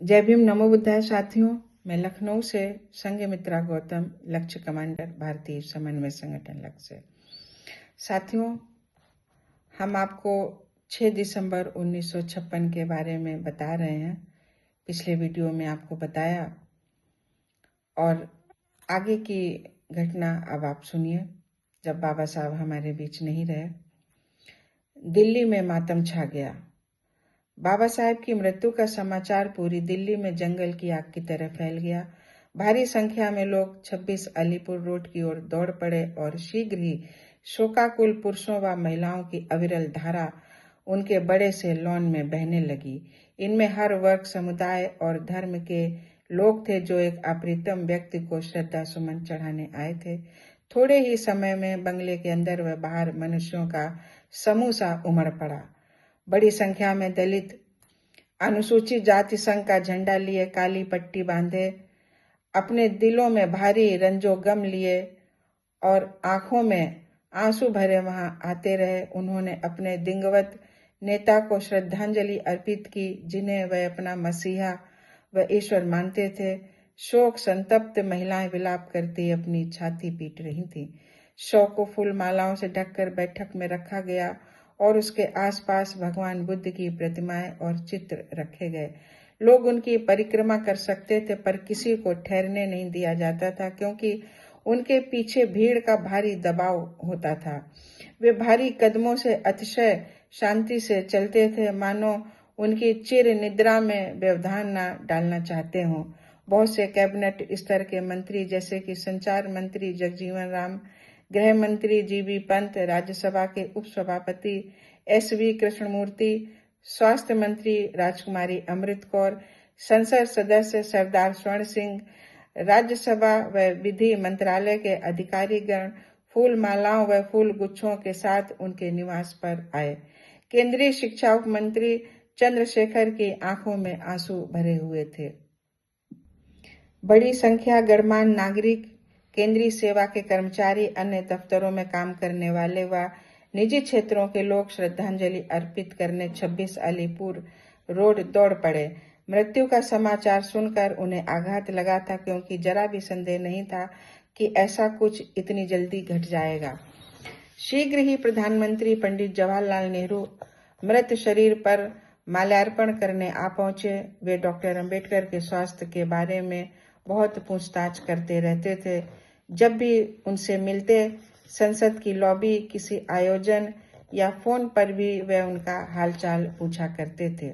जय भीम, नमो बुद्धाय साथियों। मैं लखनऊ से संघमित्रा गौतम, लक्ष्य कमांडर, भारतीय समन्वय संगठन लक्ष्य। साथियों, हम आपको 6 दिसंबर 1956 के बारे में बता रहे हैं। पिछले वीडियो में आपको बताया और आगे की घटना अब आप सुनिए। जब बाबा साहब हमारे बीच नहीं रहे, दिल्ली में मातम छा गया। बाबा साहेब की मृत्यु का समाचार पूरी दिल्ली में जंगल की आग की तरह फैल गया। भारी संख्या में लोग 26 अलीपुर रोड की ओर दौड़ पड़े और शीघ्र ही शोकाकुल पुरुषों व महिलाओं की अविरल धारा उनके बड़े से लॉन में बहने लगी। इनमें हर वर्ग, समुदाय और धर्म के लोग थे जो एक अप्रितम व्यक्ति को श्रद्धा सुमन चढ़ाने आए थे। थोड़े ही समय में बंगले के अंदर व बाहर मनुष्यों का समूह सा उमड़ पड़ा। बड़ी संख्या में दलित अनुसूचित जाति संघ का झंडा लिए, काली पट्टी बांधे, अपने दिलों में भारी रंजो गम लिए और आंखों में आंसू भरे वहां आते रहे। उन्होंने अपने दिवंगत नेता को श्रद्धांजलि अर्पित की, जिन्हें वह अपना मसीहा व ईश्वर मानते थे। शोक संतप्त महिलाएं विलाप करती अपनी छाती पीट रही थीं। शव को फूल मालाओं से ढककर बैठक में रखा गया और उसके आसपास भगवान बुद्ध की प्रतिमाएं और चित्र रखे गए। लोग उनकी परिक्रमा कर सकते थे, पर किसी को ठहरने नहीं दिया जाता था, क्योंकि उनके पीछे भीड़ का भारी दबाव होता था। वे भारी कदमों से अतिशय शांति से चलते थे, मानो उनकी चिर निद्रा में व्यवधान न डालना चाहते हों। बहुत से कैबिनेट स्तर के मंत्री, जैसे कि संचार मंत्री जगजीवन राम, गृह मंत्री जीबी पंत, राज्यसभा के उपसभापति एसवी कृष्णमूर्ति, स्वास्थ्य मंत्री राजकुमारी अमृत कौर, संसद सदस्य सरदार स्वर्ण सिंह, राज्यसभा व विधि मंत्रालय के अधिकारीगण फूल मालाओं व फूल गुच्छों के साथ उनके निवास पर आए। केंद्रीय शिक्षा उप मंत्री चंद्रशेखर की आंखों में आंसू भरे हुए थे। बड़ी संख्या गणमान्य नागरिक, केंद्रीय सेवा के कर्मचारी, अन्य दफ्तरों में काम करने वाले व निजी क्षेत्रों के लोग श्रद्धांजलि अर्पित करने 26 अलीपुर रोड दौड़ पड़े। मृत्यु का समाचार सुनकर उन्हें आघात लगा था, क्योंकि जरा भी संदेह नहीं था कि ऐसा कुछ इतनी जल्दी घट जाएगा। शीघ्र ही प्रधानमंत्री पंडित जवाहरलाल नेहरू मृत शरीर पर माल्यार्पण करने आ पहुंचे। वे डॉक्टर अंबेडकर के स्वास्थ्य के बारे में बहुत पूछताछ करते रहते थे। जब भी उनसे मिलते, संसद की लॉबी, किसी आयोजन या फोन पर भी वे उनका हालचाल पूछा करते थे।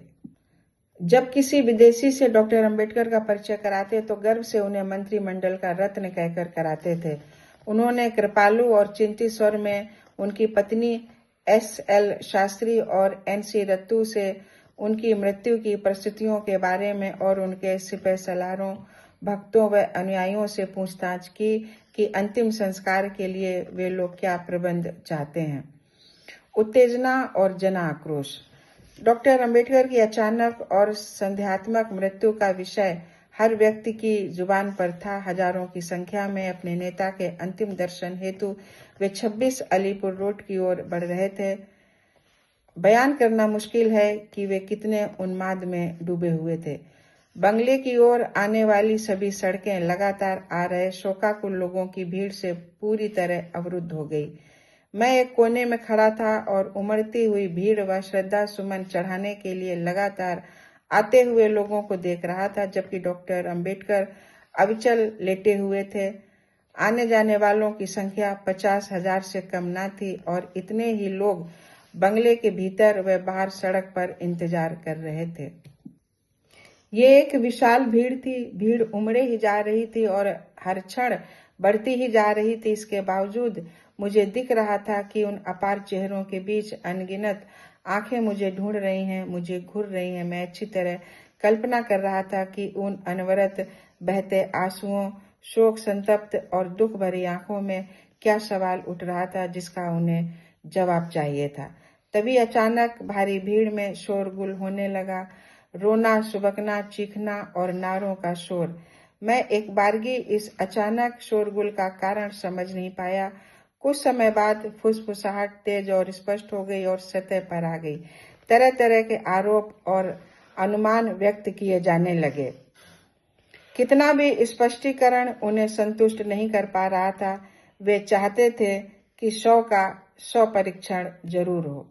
जब किसी विदेशी से डॉक्टर अंबेडकर का परिचय कराते तो गर्व से उन्हें मंत्रिमंडल का रत्न कहकर कराते थे। उन्होंने कृपालु और चिंतित स्वर में उनकी पत्नी एस.एल. शास्त्री और एन.सी. रत्तू से उनकी मृत्यु की परिस्थितियों के बारे में और उनके सिपह सलारों, भक्तों व अनुयायियों से पूछताछ की कि अंतिम संस्कार के लिए वे लोग क्या प्रबंध चाहते हैं। उत्तेजना और जन आक्रोश। डॉक्टर अंबेडकर की अचानक और संध्यात्मक मृत्यु का विषय हर व्यक्ति की जुबान पर था। हजारों की संख्या में अपने नेता के अंतिम दर्शन हेतु वे 26 अलीपुर रोड की ओर बढ़ रहे थे। बयान करना मुश्किल है कि वे कितने उन्माद में डूबे हुए थे। बंगले की ओर आने वाली सभी सड़कें लगातार आ रहे शोकाकुल लोगों की भीड़ से पूरी तरह अवरुद्ध हो गई। मैं एक कोने में खड़ा था और उमड़ती हुई भीड़ व श्रद्धा सुमन चढ़ाने के लिए लगातार आते हुए लोगों को देख रहा था, जबकि डॉक्टर अंबेडकर अविचल लेटे हुए थे। आने जाने वालों की संख्या 50,000 से कम न थी और इतने ही लोग बंगले के भीतर व बाहर सड़क पर इंतजार कर रहे थे। ये एक विशाल भीड़ थी। भीड़ उमड़े ही जा रही थी और हर क्षण बढ़ती ही जा रही थी। इसके बावजूद मुझे दिख रहा था कि उन अपार चेहरों के बीच अनगिनत आंखें मुझे ढूंढ रही हैं, मुझे घूर रही हैं। मैं अच्छी तरह कल्पना कर रहा था कि उन अनवरत बहते आंसुओं, शोक संतप्त और दुख भरी आंखों में क्या सवाल उठ रहा था, जिसका उन्हें जवाब चाहिए था। तभी अचानक भारी भीड़ में शोरगुल होने लगा। रोना, सुबकना, चीखना और नारों का शोर। मैं एक बारगी इस अचानक शोरगुल का कारण समझ नहीं पाया। कुछ समय बाद फुसफुसाहट तेज और स्पष्ट हो गई और सतह पर आ गई। तरह तरह के आरोप और अनुमान व्यक्त किए जाने लगे। कितना भी स्पष्टीकरण उन्हें संतुष्ट नहीं कर पा रहा था। वे चाहते थे कि 100 का 100 परीक्षण जरूर हो।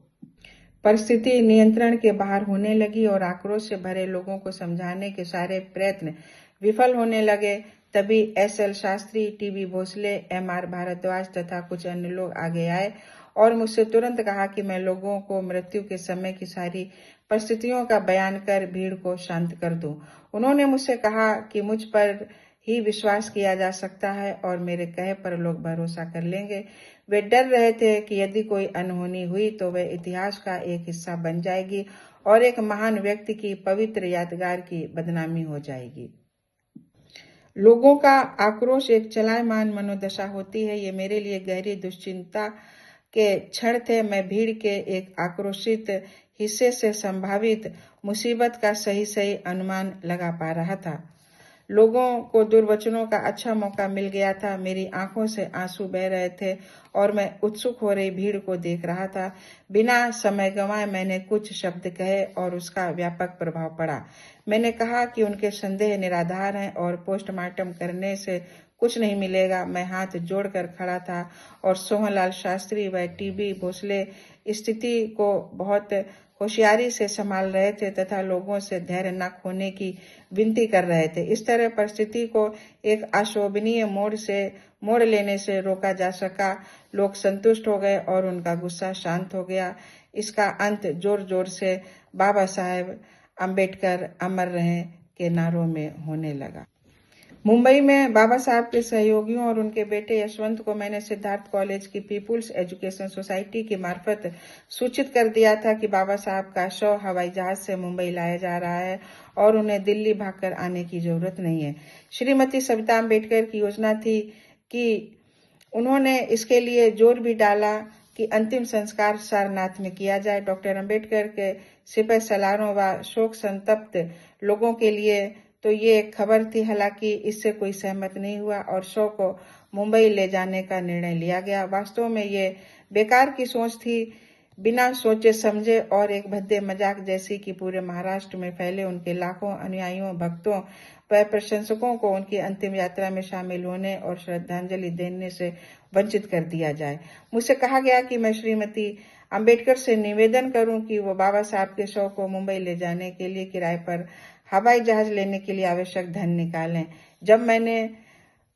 परिस्थिति नियंत्रण के बाहर होने लगी और आक्रोश से भरे लोगों को समझाने के सारे प्रयत्न विफल होने लगे। तभी S L. Shastri, T B. Bhosle, M R. Bhardwaj तथा कुछ अन्य लोग आगे आए और मुझसे तुरंत कहा कि मैं लोगों को मृत्यु के समय की सारी परिस्थितियों का बयान कर भीड़ को शांत कर दूं। उन्होंने मुझसे कहा कि मुझ पर ही विश्वास किया जा सकता है और मेरे कहे पर लोग भरोसा कर लेंगे। वे डर रहे थे कि यदि कोई अनहोनी हुई तो वह इतिहास का एक हिस्सा बन जाएगी और एक महान व्यक्ति की पवित्र यादगार की बदनामी हो जाएगी। लोगों का आक्रोश एक चलायमान मनोदशा होती है। ये मेरे लिए गहरी दुश्चिंता के क्षण थे। मैं भीड़ के एक आक्रोशित हिस्से से संभावित मुसीबत का सही अनुमान लगा पा रहा था। लोगों को दुर्वचनों का अच्छा मौका मिल गया था। मेरी आंखों से आंसू बह रहे थे और मैं उत्सुक हो रही भीड़ को देख रहा था। बिना समय गंवाए मैंने कुछ शब्द कहे और उसका व्यापक प्रभाव पड़ा। मैंने कहा कि उनके संदेह निराधार हैं और पोस्टमार्टम करने से कुछ नहीं मिलेगा। मैं हाथ जोड़कर खड़ा था और सोहनलाल शास्त्री व टी.बी. भोसले स्थिति को बहुत होशियारी से संभाल रहे थे तथा लोगों से धैर्य न खोने की विनती कर रहे थे। इस तरह परिस्थिति को एक अशोभनीय मोड़ लेने से रोका जा सका। लोग संतुष्ट हो गए और उनका गुस्सा शांत हो गया। इसका अंत जोर जोर से बाबा साहेब अम्बेडकर अमर रहें के नारों में होने लगा। मुंबई में बाबा साहब के सहयोगियों और उनके बेटे यशवंत को मैंने सिद्धार्थ कॉलेज की पीपुल्स एजुकेशन सोसाइटी के मार्फत सूचित कर दिया था कि बाबा साहब का शव हवाई जहाज से मुंबई लाया जा रहा है और उन्हें दिल्ली भागकर आने की जरूरत नहीं है। श्रीमती सविता अम्बेडकर की योजना थी कि उन्होंने इसके लिए जोर भी डाला कि अंतिम संस्कार सारनाथ में किया जाए। डॉक्टर अम्बेडकर के सिपह सलारों व शोक संतप्त लोगों के लिए तो ये एक खबर थी। हालांकि इससे कोई सहमत नहीं हुआ और शव को मुंबई ले जाने का निर्णय लिया गया। वास्तव में ये बेकार की सोच थी, बिना सोचे समझे और एक भद्दे मजाक जैसी कि पूरे महाराष्ट्र में फैले उनके लाखों अनुयायियों, भक्तों व प्रशंसकों को उनकी अंतिम यात्रा में शामिल होने और श्रद्धांजलि देने से वंचित कर दिया जाए। मुझसे कहा गया कि मैं श्रीमती अम्बेडकर से निवेदन करूं कि वो बाबा साहब के शव को मुंबई ले जाने के लिए किराए पर हवाई जहाज लेने के लिए आवश्यक धन निकालें। जब मैंने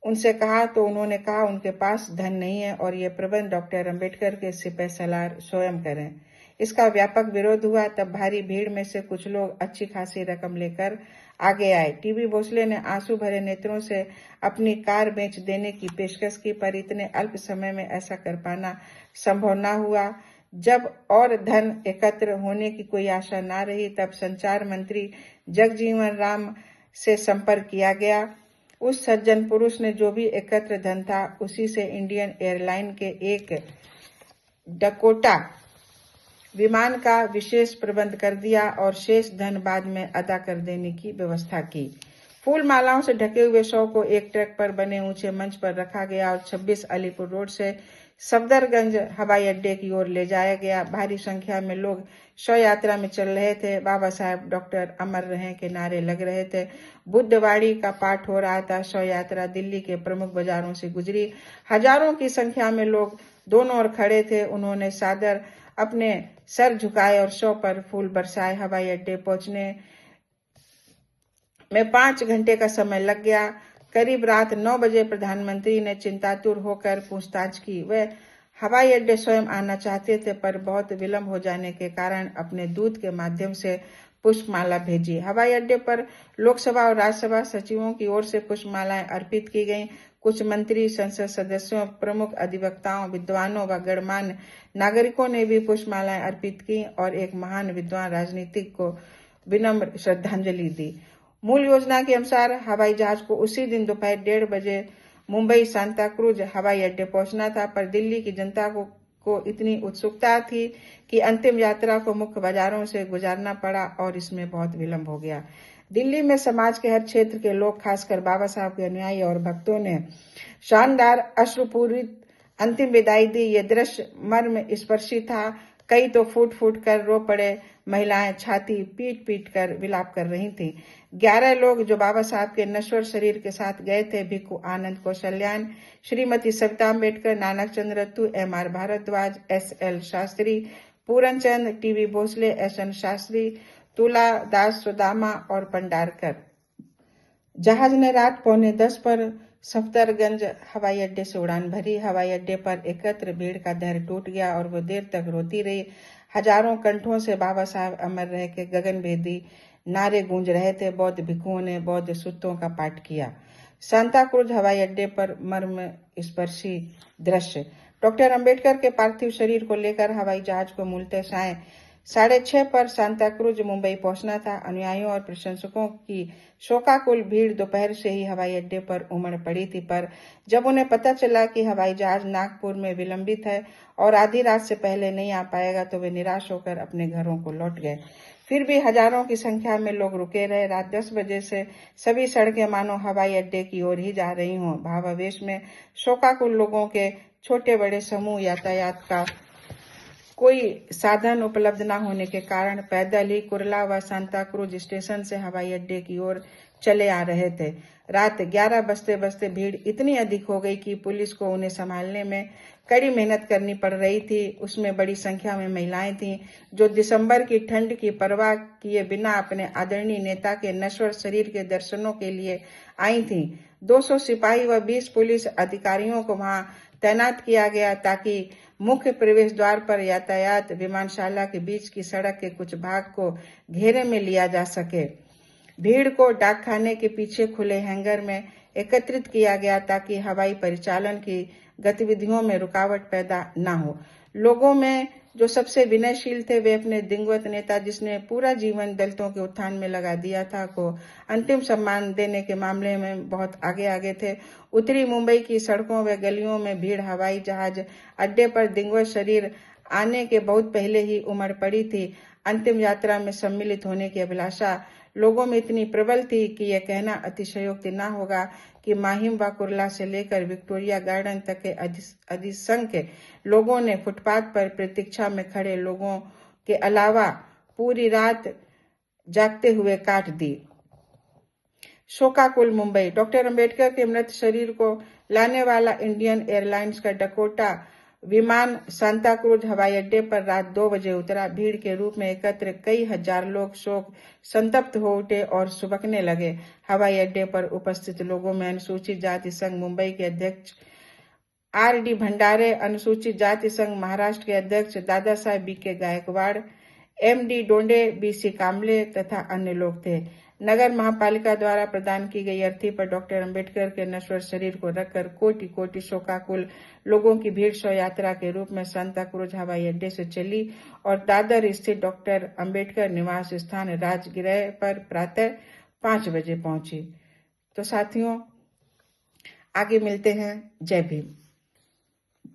उनसे कहा तो उन्होंने कहा उनके पास धन नहीं है और ये प्रबंध डॉक्टर अम्बेडकर के सिपह सलार स्वयं करें। इसका व्यापक विरोध हुआ। तब भारी भीड़ में से कुछ लोग अच्छी खासी रकम लेकर आगे आए। टी.बी. भोसले ने आंसू भरे नेत्रों से अपनी कार बेच देने की पेशकश की, पर इतने अल्प समय में ऐसा कर पाना संभव न हुआ। जब और धन एकत्र होने की कोई आशा न रही तब संचार मंत्री जगजीवन राम से संपर्क किया गया। उस सज्जन पुरुष ने जो भी एकत्र धन था उसी से इंडियन एयरलाइन के एक डकोटा विमान का विशेष प्रबंध कर दिया और शेष धन बाद में अदा कर देने की व्यवस्था की। फूल मालाओं से ढके हुए शव को एक ट्रक पर बने ऊंचे मंच पर रखा गया और 26 अलीपुर रोड से सफदरगंज हवाई अड्डे की ओर ले जाया गया। भारी संख्या में लोग शव यात्रा में चल रहे थे। बाबा साहब डॉक्टर अमर रहें के नारे लग रहे थे। बुद्धवाणी का पाठ हो रहा था। शव यात्रा दिल्ली के प्रमुख बाजारों से गुजरी। हजारों की संख्या में लोग दोनों ओर खड़े थे। उन्होंने सादर अपने सर झुकाए और शव पर फूल बरसाए। हवाई अड्डे पहुंचने में 5 घंटे का समय लग गया। करीब रात 9 बजे प्रधानमंत्री ने चिंतातुर होकर पूछताछ की। वे हवाई अड्डे स्वयं आना चाहते थे पर बहुत विलंब हो जाने के कारण अपने दूत के माध्यम से पुष्पमाला भेजी। हवाई अड्डे पर लोकसभा और राज्यसभा सचिवों की ओर से पुष्पमालाएं अर्पित की गईं। कुछ मंत्री, संसद सदस्यों, प्रमुख अधिवक्ताओं, विद्वानों व गणमान्य नागरिकों ने भी पुष्पमालाएं अर्पित की और एक महान विद्वान राजनीतिक को विनम्र श्रद्धांजलि दी। मूल योजना के अनुसार हवाई जहाज को उसी दिन दोपहर 1:30 बजे मुंबई सांता क्रूज हवाई अड्डे पहुंचना था, पर दिल्ली की जनता को इतनी उत्सुकता थी कि अंतिम यात्रा को मुख्य बाजारों से गुजारना पड़ा और इसमें बहुत विलंब हो गया। दिल्ली में समाज के हर क्षेत्र के लोग, खासकर बाबा साहब के अनुयायी और भक्तों ने शानदार अश्रुपूरित अंतिम विदाई दी। ये दृश्य मर्म स्पर्शी था। कई तो फूट फूट कर रो पड़े। महिलाएं छाती पीट पीट कर विलाप कर रही थीं। 11 लोग जो बाबा साहब के नश्वर शरीर के साथ गए थे, भिक्खु आनंद कौशल्यान, श्रीमती सविता अम्बेडकर, नानक चंद्र रत्तू, M.R. भारद्वाज, S.L. शास्त्री, पूरन चंद, T.V. भोसले, S.N. शास्त्री, तुला दास सुदामा और भंडारकर। जहाज ने रात 9:45 पर सफदरगंज हवाई अड्डे से उड़ान भरी। हवाई अड्डे पर एकत्र भीड़ का धैर्य टूट गया और वो देर तक रोती रही। हजारों कंठों से बाबा साहब अमर रहे के गगनभेदी नारे गूंज रहे थे। बौद्ध भिक्षुओं ने बौद्ध सूत्रों का पाठ किया। सांता क्रूज हवाई अड्डे पर मर्म स्पर्शी दृश्य। डॉक्टर अंबेडकर के पार्थिव शरीर को लेकर हवाई जहाज को मूलतः साय 6:30 पर सांता क्रूज मुंबई पहुंचना था। अनुयायियों और प्रशंसकों की शोकाकुल भीड़ दोपहर से ही हवाई अड्डे पर उमड़ पड़ी थी, पर जब उन्हें पता चला कि हवाई जहाज नागपुर में विलंबित है और आधी रात से पहले नहीं आ पाएगा, तो वे निराश होकर अपने घरों को लौट गए। फिर भी हजारों की संख्या में लोग रुके रहे। रात 10 बजे से सभी सड़कें मानो हवाई अड्डे की ओर ही जा रही हों। भावावेश में शोकाकुल लोगों के छोटे बड़े समूह यातायात का कोई साधन उपलब्ध न होने के कारण पैदल ही कुर्ला व सांता क्रूज स्टेशन से हवाई अड्डे की ओर चले आ रहे थे। रात 11 बजते बजते भीड़ इतनी अधिक हो गई कि पुलिस को उन्हें संभालने में कड़ी मेहनत करनी पड़ रही थी। उसमें बड़ी संख्या में महिलाएं थीं जो दिसंबर की ठंड की परवाह किए बिना अपने आदरणीय नेता के नश्वर शरीर के दर्शनों के लिए आई थीं। 200 सिपाही व 20 पुलिस अधिकारियों को वहां तैनात किया गया ताकि मुख्य प्रवेश द्वार पर यातायात विमानशाला के बीच की सड़क के कुछ भाग को घेरे में लिया जा सके। भीड़ को डाकखाने के पीछे खुले हैंगर में एकत्रित किया गया ताकि हवाई परिचालन की गतिविधियों में रुकावट पैदा न हो। लोगों में जो सबसे विनयशील थे, वे अपने दिवंगत नेता, जिसने पूरा जीवन दलितों के उत्थान में लगा दिया था, को अंतिम सम्मान देने के मामले में बहुत आगे आगे थे। उत्तरी मुंबई की सड़कों व गलियों में भीड़ हवाई जहाज अड्डे पर दिवंगत शरीर आने के बहुत पहले ही उमड़ पड़ी थी। अंतिम यात्रा में सम्मिलित होने की अभिलाषा लोगों में इतनी प्रबल थी कि यह कहना अतिशयोक्ति न होगा कि माहिम व कुर्ला से लेकर विक्टोरिया गार्डन तक के अधिसंख्य लोगों ने फुटपाथ पर प्रतीक्षा में खड़े लोगों के अलावा पूरी रात जागते हुए काट दी। शोकाकुल मुंबई। डॉक्टर अंबेडकर के मृत शरीर को लाने वाला इंडियन एयरलाइंस का डकोटा विमान सांता क्रूज हवाई अड्डे पर रात 2 बजे उतरा। भीड़ के रूप में एकत्र कई हजार लोग शोक संतप्त हो उठे और सुबकने लगे। हवाई अड्डे पर उपस्थित लोगों में अनुसूचित जाति संघ मुंबई के अध्यक्ष R.D. भंडारे, अनुसूचित जाति संघ महाराष्ट्र के अध्यक्ष Dada Saheb B.K. Gaekwad, M.D. Donde, B.C. कामले तथा अन्य लोग थे। नगर महापालिका द्वारा प्रदान की गई अर्थी पर डॉक्टर अंबेडकर के नश्वर शरीर को रखकर कोटि कोटि शोकाकुल लोगों की भीड़ शव यात्रा के रूप में सांता क्रूज हवाई अड्डे से चली और दादर स्थित डॉक्टर अंबेडकर निवास स्थान राजगृह पर प्रातः 5 बजे पहुंची। तो साथियों, आगे मिलते हैं। जय भीम।